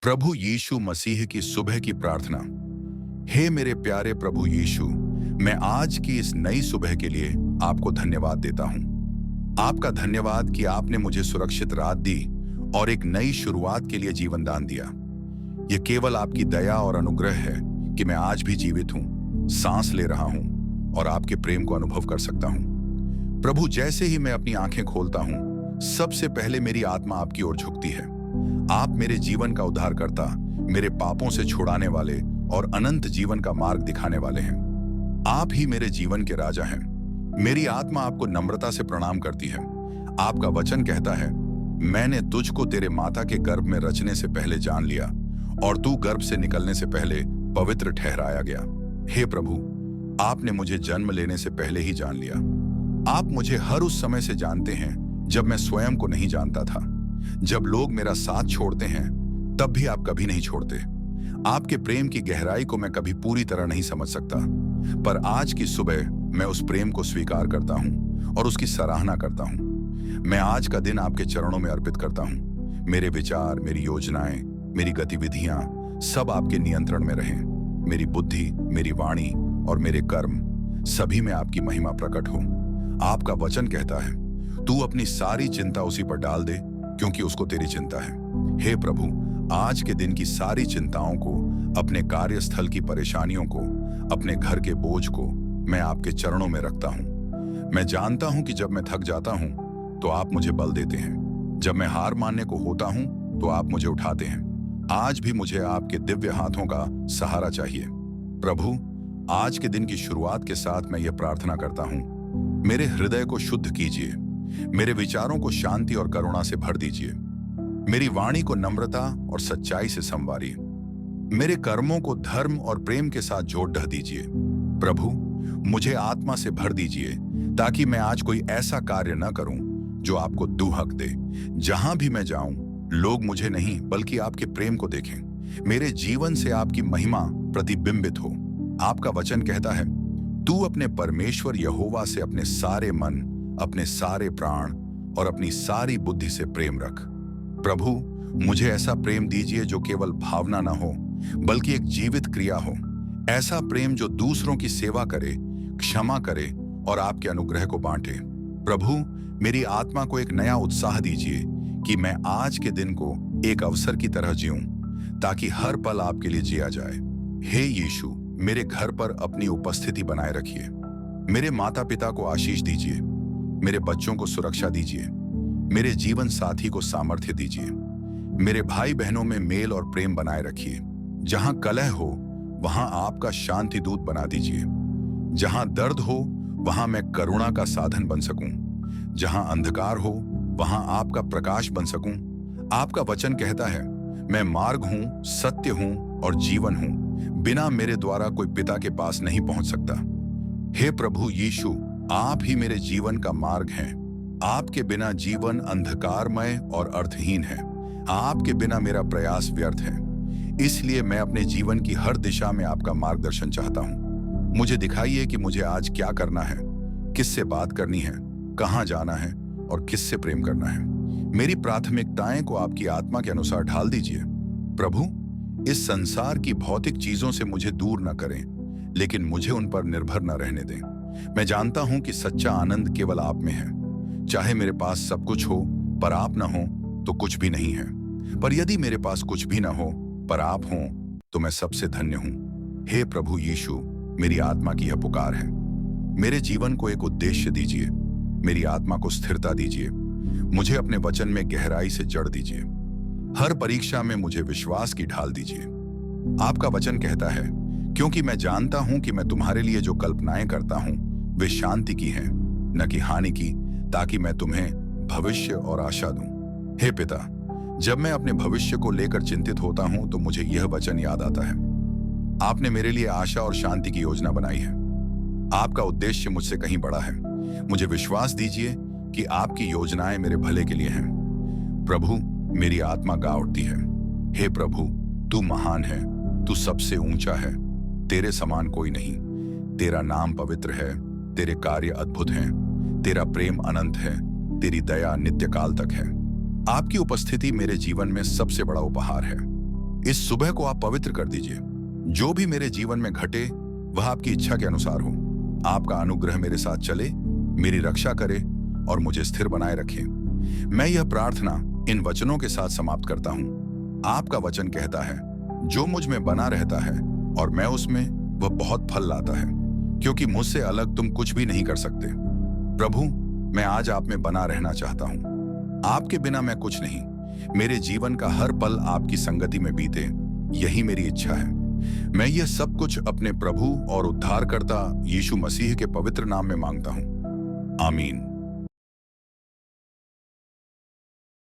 प्रभु यीशु मसीह की सुबह की प्रार्थना। हे मेरे प्यारे प्रभु यीशु, मैं आज की इस नई सुबह के लिए आपको धन्यवाद देता हूं। आपका धन्यवाद कि आपने मुझे सुरक्षित रात दी और एक नई शुरुआत के लिए जीवन दान दिया। यह केवल आपकी दया और अनुग्रह है कि मैं आज भी जीवित हूं, सांस ले रहा हूं और आपके प्रेम को अनुभव कर सकता हूं। प्रभु, जैसे ही मैं अपनी आंखें खोलता हूं, सबसे पहले मेरी आत्मा आपकी ओर झुकती है। आप मेरे जीवन का उद्धारकर्ता, मेरे पापों से छुड़ाने वाले और अनंत जीवन का मार्ग दिखाने वाले हैं। आप ही मेरे जीवन के राजा हैं। मेरी आत्मा आपको नम्रता से प्रणाम करती है। आपका वचन कहता है, मैंने तुझको तेरे माता के गर्भ में रचने से पहले जान लिया और तू गर्भ से निकलने से पहले पवित्र ठहराया गया। हे प्रभु, आपने मुझे जन्म लेने से पहले ही जान लिया। आप मुझे हर उस समय से जानते हैं जब मैं स्वयं को नहीं जानता था। जब लोग मेरा साथ छोड़ते हैं, तब भी आप कभी नहीं छोड़ते। आपके प्रेम की गहराई को मैं कभी पूरी तरह नहीं समझ सकता, पर आज की सुबह मैं उस प्रेम को स्वीकार करता हूं और उसकी सराहना करता हूं। मैं आज का दिन आपके चरणों में अर्पित करता हूं। मेरे विचार, मेरी योजनाएं, मेरी गतिविधियां सब आपके नियंत्रण में रहें। मेरी बुद्धि, मेरी वाणी और मेरे कर्म सभी में आपकी महिमा प्रकट हो। आपका वचन कहता है, तू अपनी सारी चिंता उसी पर डाल दे, क्योंकि उसको तेरी चिंता है। हे प्रभु, आज के दिन की सारी चिंताओं को, अपने कार्यस्थल की परेशानियों को, अपने घर के बोझ को मैं आपके चरणों में रखता हूं। मैं जानता हूं कि जब मैं थक जाता हूं तो आप मुझे बल देते हैं। जब मैं हार मानने को होता हूं तो आप मुझे उठाते हैं। आज भी मुझे आपके दिव्य हाथों का सहारा चाहिए। प्रभु, आज के दिन की शुरुआत के साथ मैं ये प्रार्थना करता हूं, मेरे हृदय को शुद्ध कीजिए, मेरे विचारों को शांति और करुणा से भर दीजिए, मेरी वाणी को नम्रता और सच्चाई से संवारिए, मेरे कर्मों को धर्म और प्रेम के साथ जोड़ ढह दीजिए। प्रभु, मुझे आत्मा से भर दीजिए ताकि मैं आज कोई ऐसा कार्य न करूं जो आपको दुहक दे। जहां भी मैं जाऊं, लोग मुझे नहीं बल्कि आपके प्रेम को देखें। मेरे जीवन से आपकी महिमा प्रतिबिंबित हो। आपका वचन कहता है, तू अपने परमेश्वर यहोवा से अपने सारे मन, अपने सारे प्राण और अपनी सारी बुद्धि से प्रेम रख। प्रभु, मुझे ऐसा प्रेम दीजिए जो केवल भावना ना हो बल्कि एक जीवित क्रिया हो। ऐसा प्रेम जो दूसरों की सेवा करे, क्षमा करे और आपके अनुग्रह को बांटे। प्रभु, मेरी आत्मा को एक नया उत्साह दीजिए कि मैं आज के दिन को एक अवसर की तरह जीऊं, ताकि हर पल आपके लिए जिया जाए। हे यीशु, मेरे घर पर अपनी उपस्थिति बनाए रखिए। मेरे माता पिता को आशीष दीजिए, मेरे बच्चों को सुरक्षा दीजिए, मेरे जीवन साथी को सामर्थ्य दीजिए, मेरे भाई बहनों में मेल और प्रेम बनाए रखिए। जहां कलह हो वहां आपका शांति दूत बना दीजिए। जहां दर्द हो वहां मैं करुणा का साधन बन सकूं। जहां अंधकार हो वहां आपका प्रकाश बन सकूं। आपका वचन कहता है, मैं मार्ग हूं, सत्य हूं और जीवन हूं। बिना मेरे द्वारा कोई पिता के पास नहीं पहुंच सकता। हे प्रभु यीशु, आप ही मेरे जीवन का मार्ग हैं। आपके बिना जीवन अंधकारमय और अर्थहीन है। आपके बिना मेरा प्रयास व्यर्थ है। इसलिए मैं अपने जीवन की हर दिशा में आपका मार्गदर्शन चाहता हूं। मुझे दिखाइए कि मुझे आज क्या करना है, किससे बात करनी है, कहां जाना है और किससे प्रेम करना है। मेरी प्राथमिकताएं को आपकी आत्मा के अनुसार ढाल दीजिए। प्रभु, इस संसार की भौतिक चीजों से मुझे दूर न करें, लेकिन मुझे उन पर निर्भर न रहने दें। मैं जानता हूं कि सच्चा आनंद केवल आप में है। चाहे मेरे पास सब कुछ हो पर आप ना हो तो कुछ भी नहीं है, पर यदि मेरे पास कुछ भी ना हो पर आप हों तो मैं सबसे धन्य हूं। हे प्रभु यीशु, मेरी आत्मा की यह पुकार है। मेरे जीवन को एक उद्देश्य दीजिए, मेरी आत्मा को स्थिरता दीजिए, मुझे अपने वचन में गहराई से जड़ दीजिए। हर परीक्षा में मुझे विश्वास की ढाल दीजिए। आपका वचन कहता है, क्योंकि मैं जानता हूं कि मैं तुम्हारे लिए जो कल्पनाएं करता हूं वे शांति की हैं, न कि हानि की, ताकि मैं तुम्हें भविष्य और आशा दूं। हे पिता, जब मैं अपने भविष्य को लेकर चिंतित होता हूं तो मुझे यह वचन याद आता है, आपने मेरे लिए आशा और शांति की योजना बनाई है। आपका उद्देश्य मुझसे कहीं बड़ा है। मुझे विश्वास दीजिए कि आपकी योजनाएं मेरे भले के लिए हैं। प्रभु, मेरी आत्मा गा उठती है। हे प्रभु, तू महान है, तू सबसे ऊंचा है, तेरे समान कोई नहीं। तेरा नाम पवित्र है, तेरे कार्य अद्भुत हैं, तेरा प्रेम अनंत है, तेरी दया नित्यकाल तक है। आपकी उपस्थिति मेरे जीवन में सबसे बड़ा उपहार है। इस सुबह को आप पवित्र कर दीजिए। जो भी मेरे जीवन में घटे वह आपकी इच्छा के अनुसार हो। आपका अनुग्रह मेरे साथ चले, मेरी रक्षा करे और मुझे स्थिर बनाए रखे। मैं यह प्रार्थना इन वचनों के साथ समाप्त करता हूँ। आपका वचन कहता है, जो मुझ में बना रहता है और मैं उसमें, वह बहुत फल लाता है, क्योंकि मुझसे अलग तुम कुछ भी नहीं कर सकते। प्रभु, मैं आज आप में बना रहना चाहता हूँ। आपके बिना मैं कुछ नहीं। मेरे जीवन का हर पल आपकी संगति में बीते, यही मेरी इच्छा है। मैं यह सब कुछ अपने प्रभु और उद्धारकर्ता यीशु मसीह के पवित्र नाम में मांगता हूँ। आमीन।